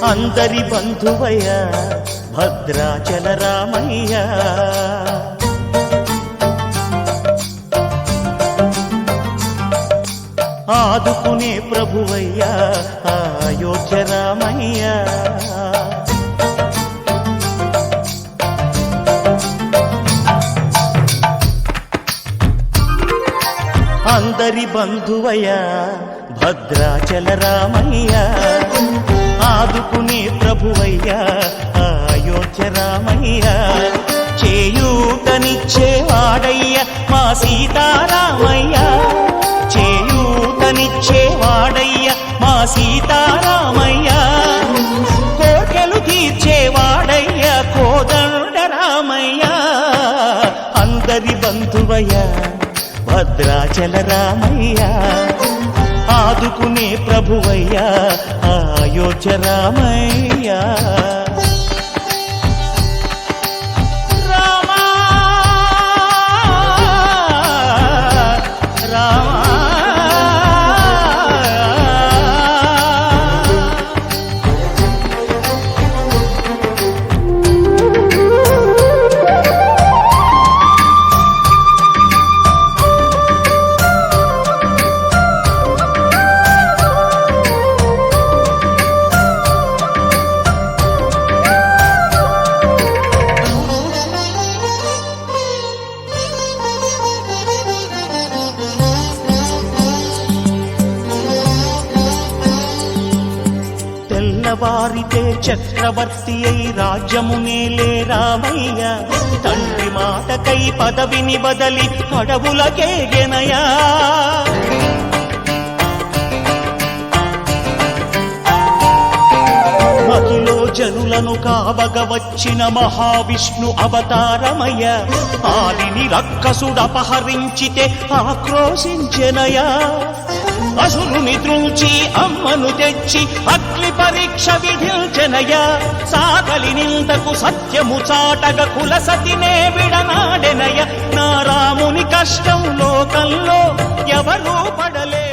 అందరి బంధువయ్య భద్రాచల రామయ్య ఆదుకునే ప్రభువయ్య అయోధ్య రామయ్య అందరి బంధువయ్య భద్రాచల రామయ్య ఆదుకునే ప్రభువయ్య అయోధ్య రామయ్య చేయూతనిచ్చేవాడయ్య మా సీతారామయ్య చేయూతనిచ్చేవాడయ్య మా సీతారామయ్య కోర్కెలు తీర్చేవాడయ్య కోదండ రామయ్య అందరి బంధువయ్య భద్రాచల రామయ్య ఆదుకునే ప్రభువయ్య అయోధ్య రామయ్య వారితే చక్రవర్తి అయి రాజ్యమునేలే రామయ్య తండ్రి మాటకై పదవిని బదలి అడవులకేగెనయా మహిలో జనులను కావగ వచ్చిన మహావిష్ణు అవతారమయ్య ఆదిని రక్కసుడపహరించితే ఆక్రోశించెనయా అసురుని త్రుంచి అమ్మను తెచ్చి అగ్ని పరీక్ష విధించెనయ్యా సాగలి నిందకు సత్యము చాటగ కుల సతినే విడనాడెనయ్య నా రాముని కష్టం లోకంలో ఎవరూ పడలే